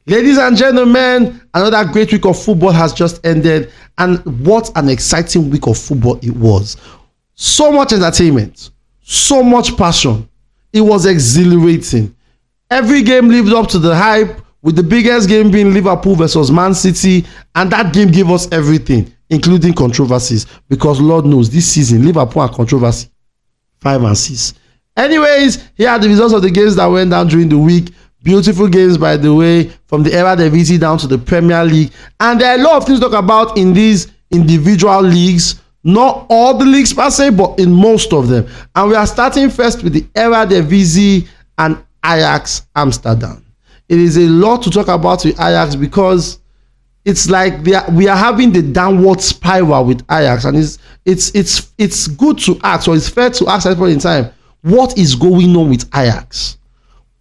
Ladies and gentlemen, another great week of football has just ended, and what an exciting week of football it was. So much entertainment, so much passion. It was exhilarating. Every game lived up to the hype, with the biggest game being Liverpool versus Man City, and that game gave us everything, including controversies, because Lord knows this season Liverpool and controversy 5 and 6. Anyways, here are the results of the games that went down during the week. Beautiful games, by the way, from the Eredivisie down to the Premier League. And there are a lot of things to talk about in these individual leagues. Not all the leagues per se, but in most of them. And we are starting first with the Eredivisie and Ajax Amsterdam. It is a lot to talk about with Ajax because it's like we are having the downward spiral with Ajax. And it's good to ask, or it's fair to ask at this point in time, what is going on with Ajax?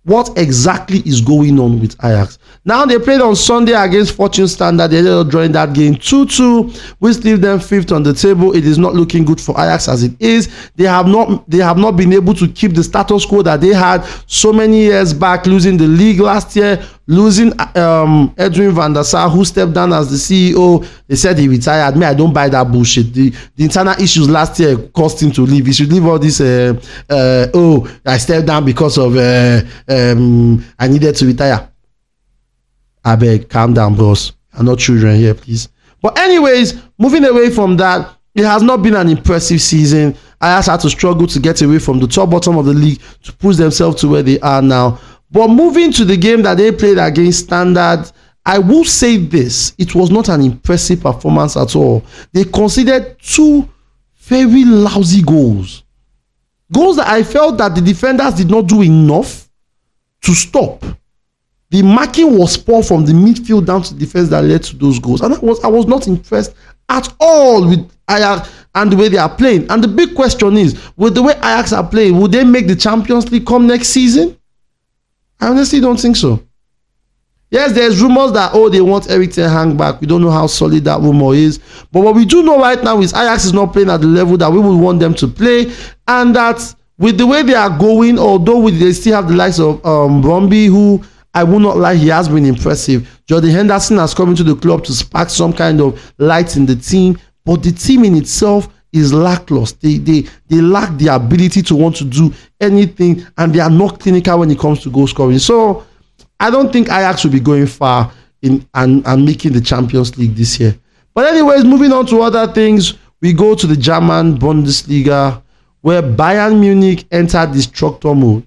What exactly is going on with Ajax? Now, they played on Sunday against Fortune Standard. They ended up drawing that game 2-2, which leave them 5th on the table. It is not looking good for Ajax as it is. They have not been able to keep the status quo that they had so many years back, losing the league last year, losing Edwin van der Sar, who stepped down as the CEO. They said he retired. Me, I don't buy that bullshit. The internal issues last year caused him to leave. He should leave all this, I stepped down because of I needed to retire. I beg, calm down, boss. I'm not children here, please. But anyways, moving away from that, it has not been an impressive season. Ajax had to struggle to get away from the top bottom of the league to push themselves to where they are now. But moving to the game that they played against Standard, I will say this: it was not an impressive performance at all. They conceded 2 very lousy goals. Goals that I felt that the defenders did not do enough to stop. The marking was poor from the midfield down to the defense that led to those goals. And I was not impressed at all with Ajax and the way they are playing. And the big question is, with the way Ajax are playing, would they make the Champions League come next season? I honestly don't think so. Yes, there's rumors that, they want Erik ten Hag back. We don't know how solid that rumor is. But what we do know right now is Ajax is not playing at the level that we would want them to play. And that with the way they are going, although they still have the likes of Bromby, who I will not lie, he has been impressive. Jordan Henderson has come into the club to spark some kind of light in the team. But the team in itself is lackluster. They lack the ability to want to do anything, and they are not clinical when it comes to goal scoring. So I don't think Ajax will be going far in and making the Champions League this year. But anyways, moving on to other things, we go to the German Bundesliga, where Bayern Munich entered destructor mode.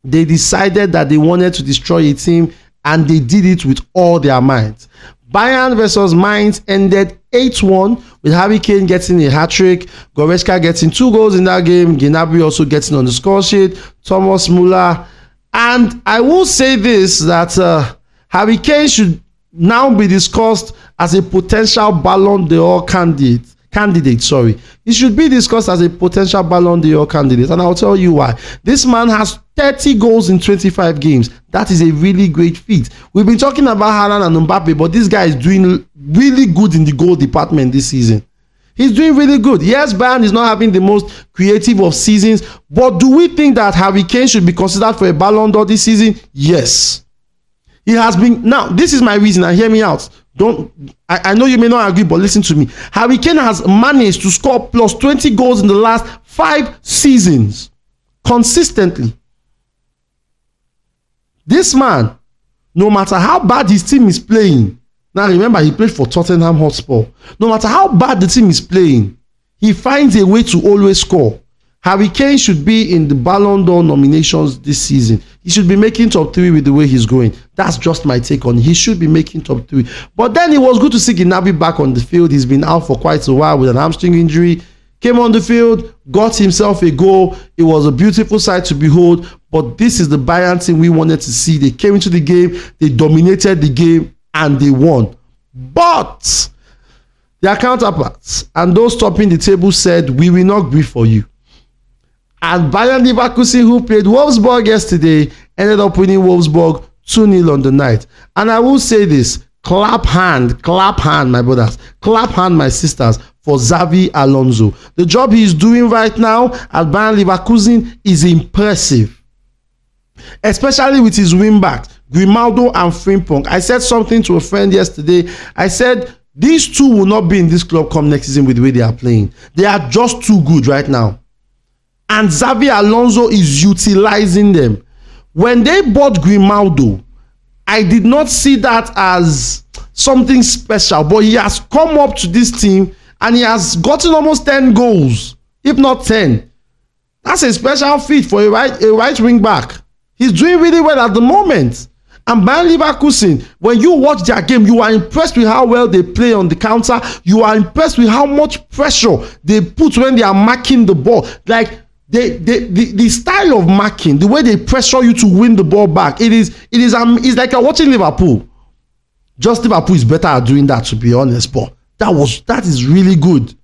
They decided that they wanted to destroy a team, and they did it with all their might. Bayern versus Mainz ended 8-1, with Harry Kane getting a hat-trick, Goretzka getting 2 goals in that game, Gnabry also getting on the score sheet, Thomas Müller. And I will say this, that Harry Kane should now be discussed as a potential Ballon d'Or candidate. He should be discussed as a potential Ballon d'Or candidate, and I'll tell you why. This man has 30 goals in 25 games. That is a really great feat. We've been talking about Haaland and Mbappe, but this guy is doing really good in the goal department this season. He's doing really good. Yes, Bayern is not having the most creative of seasons, but do we think that Harry Kane should be considered for a Ballon d'Or this season? Yes. He has been. Now, this is my reason, and hear me out. I know you may not agree, but listen to me. Harry Kane has managed to score plus 20 goals in the last 5 seasons consistently. This man, no matter how bad his team is playing, now remember, he played for Tottenham Hotspur. No matter how bad the team is playing, he finds a way to always score. Harry Kane should be in the Ballon d'Or nominations this season. He should be making top 3 with the way he's going. That's just my take on it. He should be making top 3. But then it was good to see Gnabry back on the field. He's been out for quite a while with an hamstring injury. Came on the field, got himself a goal. It was a beautiful sight to behold. But this is the Bayern team we wanted to see. They came into the game, they dominated the game, and they won. But their counterparts and those topping the table said, we will not grieve for you. And Bayern Leverkusen, who played Wolfsburg yesterday, ended up winning Wolfsburg 2-0 on the night. And I will say this, clap hand, my brothers, clap hand, my sisters, for Xavi Alonso. The job he is doing right now at Bayern Leverkusen is impressive, especially with his wing backs. Grimaldo and Frimpong. I said something to a friend yesterday. I said these two will not be in this club come next season with the way they are playing. They are just too good right now. And Xabi Alonso is utilizing them. When they bought Grimaldo, I did not see that as something special, but he has come up to this team and he has gotten almost 10 goals, if not 10. That's a special feat for a right wing back. He's doing really well at the moment. And Bayer Leverkusen, when you watch their game, you are impressed with how well they play on the counter. You are impressed with how much pressure they put when they are marking the ball. Like the style of marking, the way they pressure you to win the ball back, it's like you're watching Liverpool. Just Liverpool is better at doing that, to be honest. But that is really good.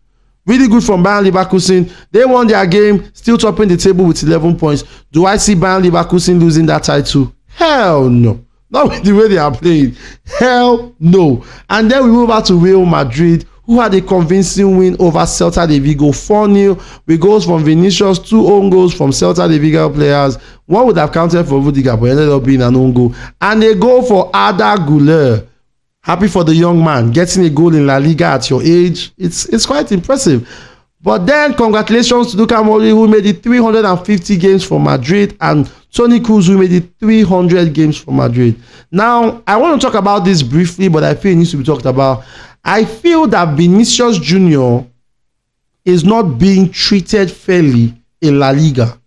Really good from Bayer Leverkusen. They won their game, still topping the table with 11 points. Do I see Bayer Leverkusen losing that title? Hell no. Not with the way they are playing. Hell no. And then we move out to Real Madrid, who had a convincing win over Celta de Vigo 4-0 with goals from Vinicius, 2 own goals from Celta de Vigo players. One would have counted for Rudiger, but ended up being an own goal. And a goal for Arda Güler. Happy for the young man getting a goal in La Liga at your age. It's quite impressive. But then congratulations to Luka Modric, who made it 350 games for Madrid, and Toni Kroos, who made it 300 games for Madrid. Now, I want to talk about this briefly, but I feel it needs to be talked about. I feel that Vinicius Jr. is not being treated fairly in La Liga.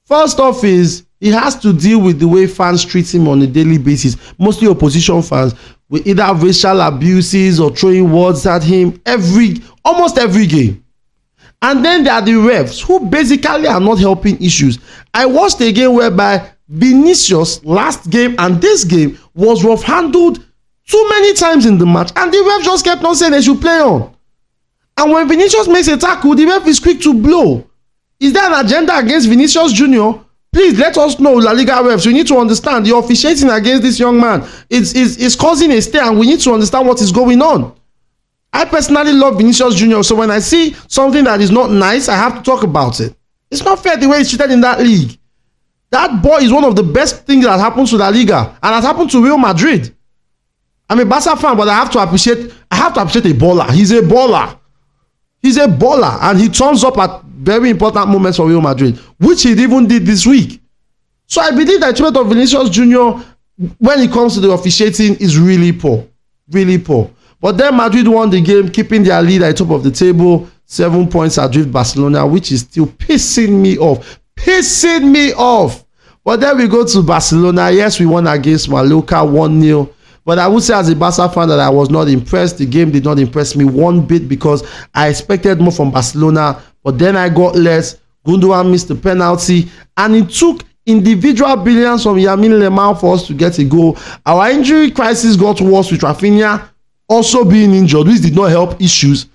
First off is, he has to deal with the way fans treat him on a daily basis, mostly opposition fans, with either racial abuses or throwing words at him almost every game. And then there are the refs, who basically are not helping issues. I watched a game whereby Vinicius, last game and this game, was rough handled too many times in the match, and the ref just kept on saying they should play on. And when Vinicius makes a tackle, the ref is quick to blow. Is there an agenda against Vinicius Jr.? Please let us know, La Liga refs. We need to understand the officiating against this young man is causing a stir, and we need to understand what is going on. I personally love Vinicius Jr., so when I see something that is not nice, I have to talk about it. It's not fair the way he's treated in that league. That boy is one of the best things that happens to La Liga, and has happened to Real Madrid. I'm a Barca fan, but I have to appreciate a baller. He's a baller, and he turns up at very important moments for Real Madrid, which he even did this week. So I believe that treatment of Vinicius Jr., when it comes to the officiating, is really poor. Really poor. But then Madrid won the game, keeping their lead at the top of the table, 7 points adrift Barcelona, which is still pissing me off. But then we go to Barcelona. Yes, we won against Mallorca 1-0. But I would say, as a Barca fan, that I was not impressed. The game did not impress me one bit, because I expected more from Barcelona. But then I got less. Gundogan missed the penalty, and it took individual brilliance from Lamine Yamal for us to get a goal. Our injury crisis got worse with Rafinha also being injured, which did not help issues.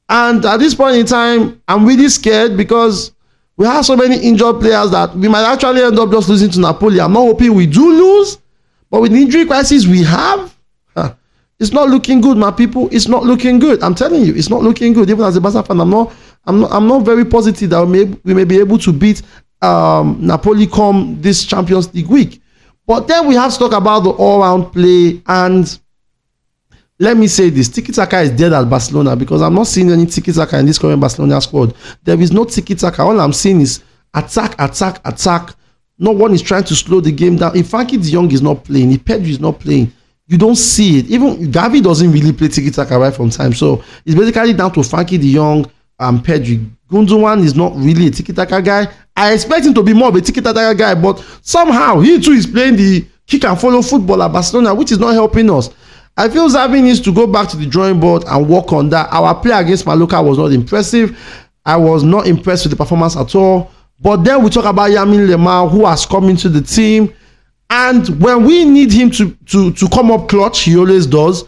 And at this point in time, I'm really scared, because we have so many injured players that we might actually end up just losing to Napoli. I'm not hoping we do lose, but with the injury crisis we have, it's not looking good, my people. It's not looking good. I'm telling you, it's not looking good. Even as a Barca fan, I'm not very positive that we may be able to beat Napoli come this Champions League week. But then we have to talk about the all-round play, and let me say this: tiki-taka is dead at Barcelona, because I'm not seeing any tiki-taka in this current Barcelona squad. There is no tiki-taka. All I'm seeing is attack. No one is trying to slow the game down. If Frankie de Jong is not playing, if Pedri is not playing, you don't see it. Even Gavi doesn't really play tiki-taka right from time. So it's basically down to Frankie de Jong and Pedri. Gundogan is not really a tiki-taka guy. I expect him to be more of a tiki-taka guy, but somehow he too is playing the kick and follow football at Barcelona, which is not helping us. I feel Xavi needs to go back to the drawing board and work on that. Our play against Mallorca was not impressive. I was not impressed with the performance at all. But then we talk about Lamine Yamal, who has come into the team. And when we need him to come up clutch, he always does.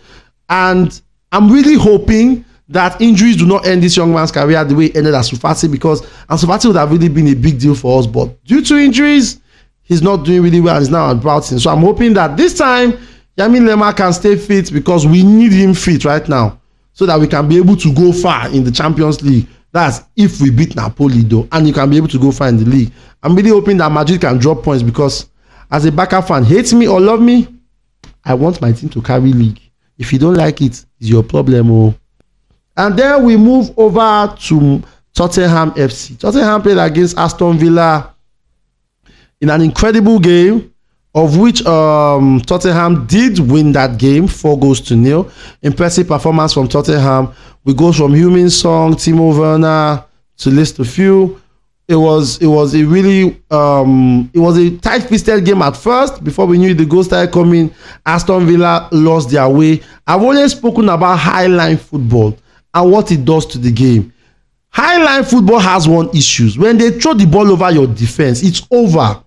And I'm really hoping that injuries do not end this young man's career the way it ended Ansu Fati, because Ansu Fati would have really been a big deal for us. But due to injuries, he's not doing really well and he's now at Brighton. So I'm hoping that this time, Lamine Yamal can stay fit, because we need him fit right now, so that we can be able to go far in the Champions League. That's if we beat Napoli, though, and you can be able to go far in the league. I'm really hoping that Madrid can drop points, because as a Barca fan, hate me or love me, I want my team to carry league. If you don't like it, it's your problem. Oh. And then we move over to Tottenham FC. Tottenham played against Aston Villa in an incredible game, of which Tottenham did win that game 4-0. Impressive performance from Tottenham. We go from Heung-min Son, Timo Werner, to list a few. It was a really it was a tight-fisted game at first. Before we knew the goal started coming, Aston Villa lost their way. I've always spoken about high-line football and what it does to the game. High-line football has one issue. When they throw the ball over your defense, it's over.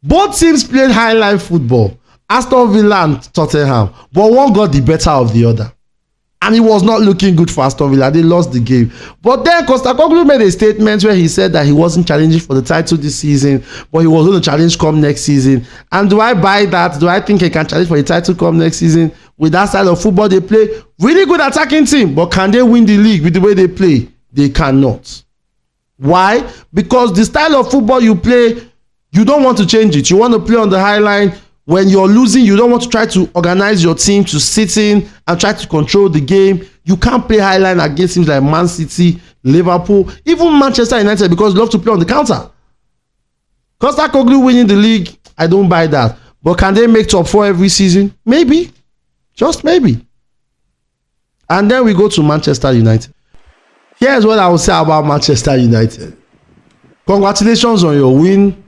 Both teams played high-line football, Aston Villa and Tottenham, but one got the better of the other. And it was not looking good for Aston Villa. They lost the game. But then Postecoglou made a statement where he said that he wasn't challenging for the title this season, but he was going to challenge come next season. And do I buy that? Do I think he can challenge for the title come next season? With that style of football they play, really good attacking team, but can they win the league with the way they play? They cannot. Why? Because the style of football you play, you don't want to change it. You want to play on the high line. When you're losing, you don't want to try to organize your team to sit in and try to control the game. You can't play high line against teams like Man City, Liverpool, even Manchester United, because they love to play on the counter. Postecoglou winning the league, I don't buy that. But can they make top 4 every season? Maybe. Just maybe. And then we go to Manchester United. Here's what I will say about Manchester United. Congratulations on your win.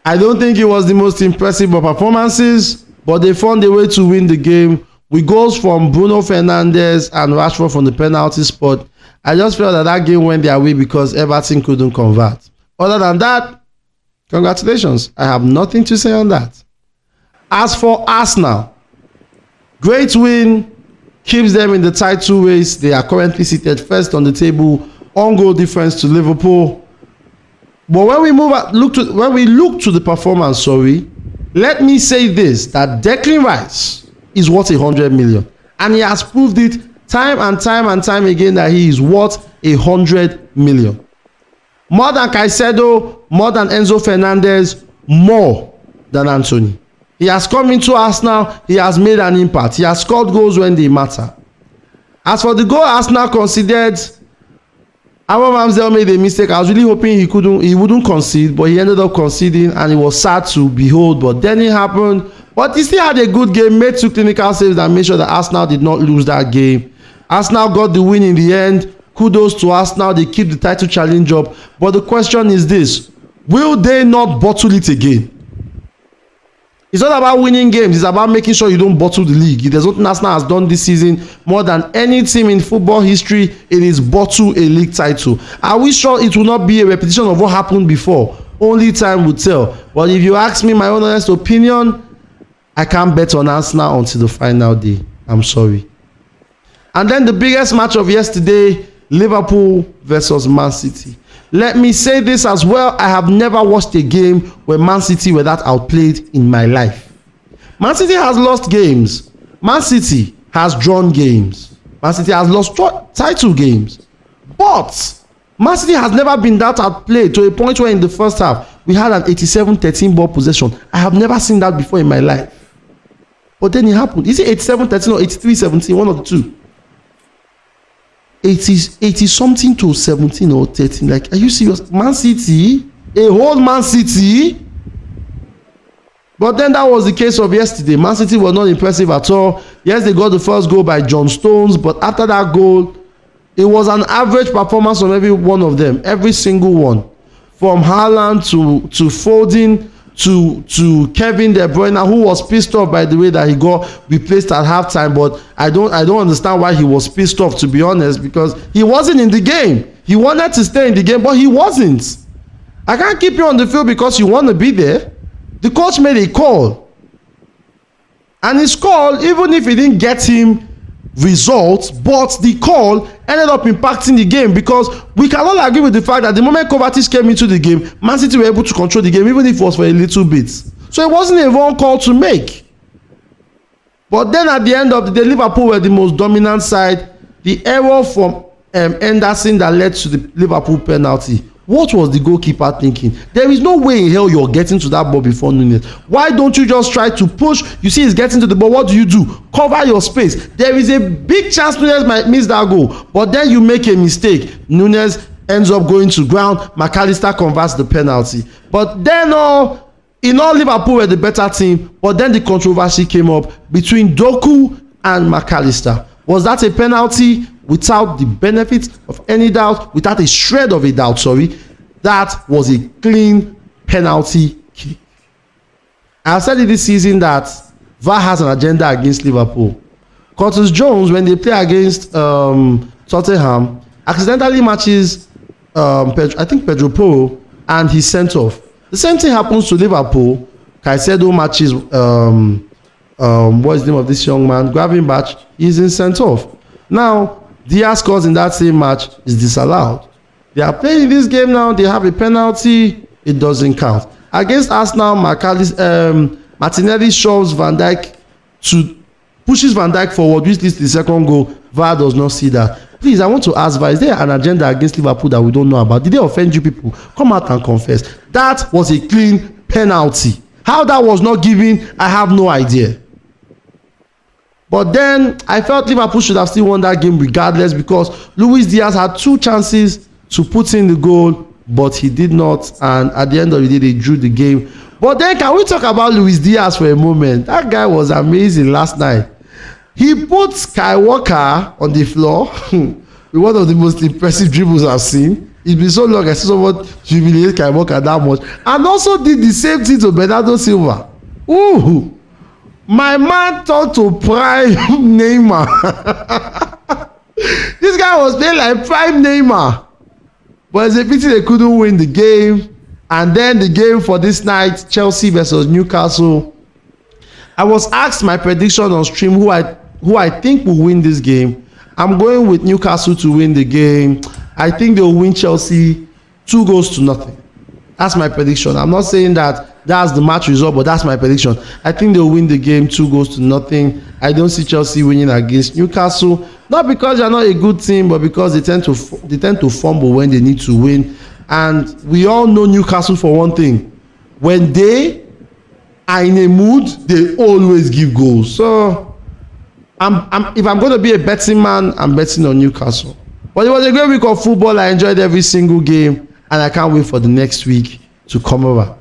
I don't think it was the most impressive of performances, but they found a way to win the game with goals from Bruno Fernandes and Rashford from the penalty spot. I just felt that game went their way because Everton couldn't convert. Other than that, congratulations. I have nothing to say on that. As for Arsenal, great win, keeps them in the title race. They are currently seated first on the table, on goal difference to Liverpool. But when we look to the performance, let me say this, that Declan Rice is worth 100 million. And he has proved it time and time again that he is worth 100 million. More than Caicedo, more than Enzo Fernandez, more than Anthony. He has come into Arsenal, he has made an impact. He has scored goals when they matter. As for the goal Arsenal considered, Aaron Ramsdale made a mistake. I was really hoping he wouldn't concede, but he ended up conceding, and it was sad to behold. But then it happened. But he still had a good game, made 2 clinical saves and made sure that Arsenal did not lose that game. Arsenal got the win in the end. Kudos to Arsenal. They keep the title challenge up. But the question is this: will they not bottle it again? It's not about winning games. It's about making sure you don't bottle the league. There's what Arsenal has done this season more than any team in football history. It is bottle a league title. Are we sure it will not be a repetition of what happened before? Only time will tell. But if you ask me my own honest opinion, I can't bet on Arsenal until the final day. I'm sorry. And then the biggest match of yesterday, Liverpool versus Man City. Let me say this as well. I have never watched a game where Man City were that outplayed in my life. Man City has lost games. Man City has drawn games. Man City has lost title games. But Man City has never been that outplayed to a point where in the first half we had an 87-13 ball possession. I have never seen that before in my life. But then it happened. Is it 87-13 or 83-17? One of the two. 80 something to 17 or 13. Like, are you serious? Man City, a whole Man City. But then that was the case of yesterday. Man City was not impressive at all. Yes, they got the first goal by John Stones, but after that goal, it was an average performance from every one of them, every single one, from Haaland to Foden to Kevin De Bruyne, who was pissed off by the way that he got replaced at halftime. But I don't understand why he was pissed off, to be honest, because he wasn't in the game. He wanted to stay in the game, but he wasn't. I can't keep you on the field because you want to be there. The coach made a call, and his call, even if he didn't get him results, but the call ended up impacting the game, because we cannot agree with the fact that the moment Kovacic came into the game, Man City were able to control the game, even if it was for a little bit. So it wasn't a wrong call to make. But then at the end of the day, Liverpool were the most dominant side. The error from Henderson that led to the Liverpool penalty What was the goalkeeper thinking? There is no way in hell you're getting to that ball before Nunez. Why don't you just try to push? You see he's getting to the ball. What do? Cover your space. There is a big chance Nunez might miss that goal, but then you make a mistake. Nunez ends up going to ground. McAllister converts the penalty. But then Liverpool were the better team, but then the controversy came up between Doku and McAllister. Was that a penalty? Without the benefit of any doubt, without a shred of a doubt, that was a clean penalty kick. I've said it this season that VAR has an agenda against Liverpool. Curtis Jones, when they play against Tottenham, accidentally matches Pedro Porro, and he's sent off. The same thing happens to Liverpool. Caicedo matches what is the name of this young man? Gravenberch, he's sent off. Now Diaz scores in that same match, is disallowed. They are playing this game now, they have a penalty, it doesn't count. Against Arsenal, Martinelli pushes Van Dijk forward, which leads to the second goal. VAR does not see that. Please, I want to ask VAR, is there an agenda against Liverpool that we don't know about? Did they offend you people? Come out and confess. That was a clean penalty. How that was not given, I have no idea. But then I felt Liverpool should have still won that game regardless, because Luis Diaz had 2 chances to put in the goal, but he did not, and at the end of the day they drew the game. But then can we talk about Luis Diaz for a moment? That guy was amazing last night. He put Kyle Walker on the floor with one of the most impressive dribbles I've seen. It's been so long I see someone humiliate Kyle Walker that much, and also did the same thing to Bernardo Silva. Ooh, my man turned to prime Neymar. This guy was playing like prime Neymar. But it's a pity they couldn't win the game. And then the game for this night, Chelsea versus Newcastle. I was asked my prediction on stream who I think will win this game. I'm going with Newcastle to win the game. I think they'll win Chelsea 2-0. That's my prediction. I'm not saying that that's the match result, but that's my prediction. I think they'll win the game 2-0. I don't see Chelsea winning against Newcastle. Not because they're not a good team, but because they tend to fumble when they need to win. And we all know Newcastle for one thing. When they are in a mood, they always give goals. So if I'm going to be a betting man, I'm betting on Newcastle. But it was a great week of football. I enjoyed every single game, and I can't wait for the next week to come over.